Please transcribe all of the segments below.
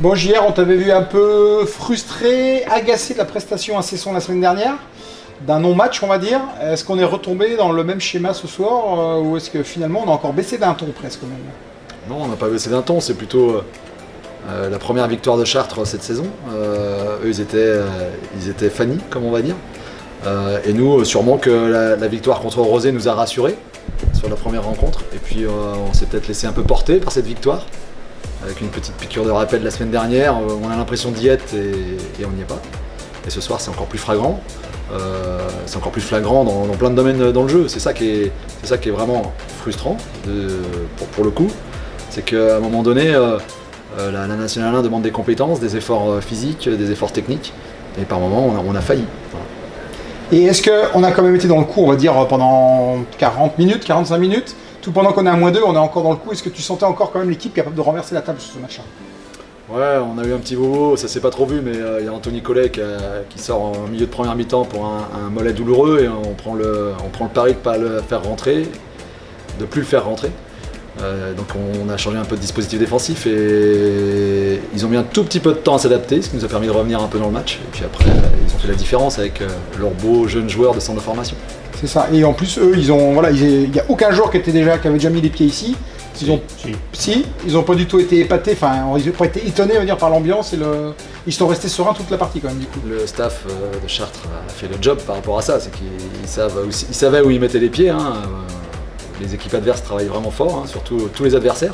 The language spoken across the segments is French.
Bon, JR, on t'avait vu un peu frustré, agacé de la prestation à Cesson la semaine dernière, d'un non-match, on va dire. Est-ce qu'on est retombé dans le même schéma ce soir ou est-ce que finalement on a encore baissé d'un ton presque même? Non, on n'a pas baissé d'un ton, c'est plutôt la première victoire de Chartres cette saison. Eux, ils étaient fanny, comme on va dire. Et nous, sûrement que la victoire contre Rosé nous a rassurés sur la première rencontre. Et puis on s'est peut-être laissé un peu porter par cette victoire, avec une petite piqûre de rappel la semaine dernière. On a l'impression d'y être et on n'y est pas. Et ce soir, c'est encore plus flagrant. C'est encore plus flagrant dans plein de domaines dans le jeu. C'est ça qui est vraiment frustrant pour le coup. C'est qu'à un moment donné, la Nationale 1 demande des compétences, des efforts physiques, des efforts techniques. Et par moments, on a failli. Voilà. Et est-ce qu'on a quand même été dans le coup, on va dire, pendant 40 minutes, 45 minutes, tout pendant qu'on est à -2, on est encore dans le coup. Est-ce que tu sentais encore quand même l'équipe capable de renverser la table sur ce match-là? Ouais, on a eu un petit bobo, ça s'est pas trop vu, mais il y a Anthony Collet qui sort en milieu de première mi-temps pour un mollet douloureux et on prend le pari de ne pas le faire rentrer, de plus le faire rentrer. Donc on a changé un peu de dispositif défensif et ils ont mis un tout petit peu de temps à s'adapter, ce qui nous a permis de revenir un peu dans le match. Et puis après, ils ont fait la différence avec leurs beaux jeunes joueurs de centre de formation. C'est ça. Et en plus, eux, il n'y a aucun joueur qui avait déjà mis les pieds ici. Ils n'ont pas du tout été épatés, enfin, ils n'ont pas été étonnés, on va dire, par l'ambiance et ils sont restés sereins toute la partie quand même du coup. Le staff de Chartres a fait le job par rapport à ça, c'est qu'ils savaient où ils mettaient les pieds. Hein. Les équipes adverses travaillent vraiment fort, hein, surtout tous les adversaires.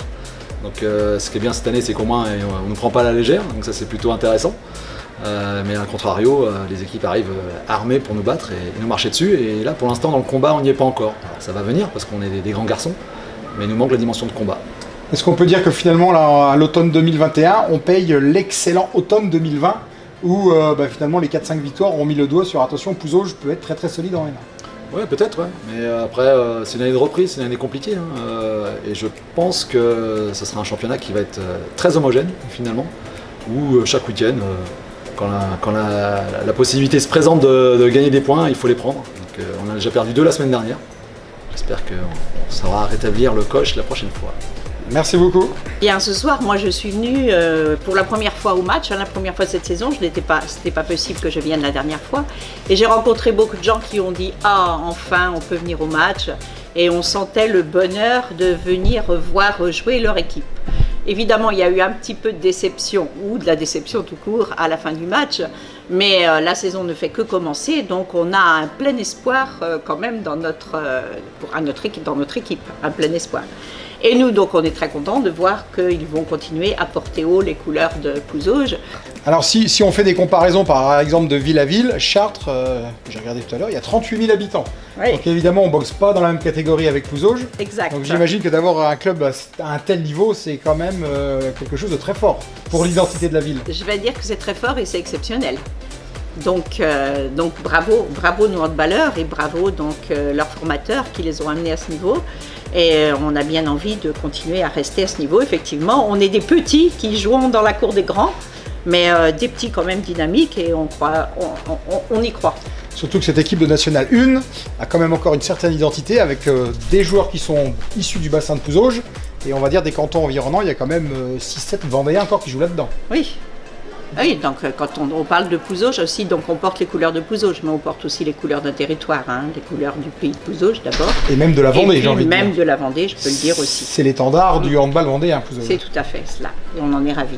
Donc ce qui est bien cette année, c'est qu'au moins on ne nous prend pas à la légère, donc ça c'est plutôt intéressant. Mais à contrario, les équipes arrivent armées pour nous battre et nous marcher dessus. Et là, pour l'instant, dans le combat, on n'y est pas encore. Alors, ça va venir parce qu'on est des grands garçons, mais il nous manque la dimension de combat. Est-ce qu'on peut dire que finalement, là, à l'automne 2021, on paye l'excellent automne 2020 où finalement les 4-5 victoires ont mis le doigt sur attention, Pouzauges peut être très très solide en N1. Ouais, peut-être, ouais. Mais après, c'est une année de reprise, c'est une année compliquée. Hein. Et je pense que ce sera un championnat qui va être très homogène, finalement, où chaque week-end, quand la possibilité se présente de gagner des points, il faut les prendre. Donc, on a déjà perdu 2 la semaine dernière. J'espère qu'on saura rétablir le coche la prochaine fois. Merci beaucoup. Bien, ce soir, moi je suis venue pour la première fois au match, la première fois de cette saison. C'était pas possible que je vienne la dernière fois. Et j'ai rencontré beaucoup de gens qui ont dit « Ah, enfin, on peut venir au match ». Et on sentait le bonheur de venir voir jouer leur équipe. Évidemment, il y a eu un petit peu de déception, ou de la déception tout court, à la fin du match. Mais la saison ne fait que commencer, donc on a un plein espoir quand même dans notre équipe, un plein espoir. Et nous, donc, on est très contents de voir qu'ils vont continuer à porter haut les couleurs de Pouzauges. Alors, si on fait des comparaisons, par exemple, de ville à ville, Chartres, j'ai regardé tout à l'heure, il y a 38 000 habitants. Oui. Donc, évidemment, on ne boxe pas dans la même catégorie avec Pouzauges. Exact. Donc, j'imagine que d'avoir un club à un tel niveau, c'est quand même quelque chose de très fort pour l'identité de la ville. Je vais dire que c'est très fort et c'est exceptionnel. Donc bravo nos handballeurs et bravo leurs formateurs qui les ont amenés à ce niveau. Et on a bien envie de continuer à rester à ce niveau. Effectivement, on est des petits qui jouons dans la cour des grands, mais des petits quand même dynamiques et on y croit. Surtout que cette équipe de Nationale 1 a quand même encore une certaine identité avec des joueurs qui sont issus du bassin de Pouzauges et on va dire des cantons environnants, il y a quand même 6-7 Vendéens encore qui jouent là-dedans. Oui. Oui, donc quand on parle de Pouzauges aussi, donc on porte les couleurs de Pouzauges, mais on porte aussi les couleurs d'un territoire, hein, les couleurs du pays de Pouzauges d'abord. Et même de la Vendée, j'ai envie de dire. Même de la Vendée, je peux le dire aussi. C'est l'étendard du handball vendéen, Pouzauges. C'est tout à fait cela, et on en est ravis.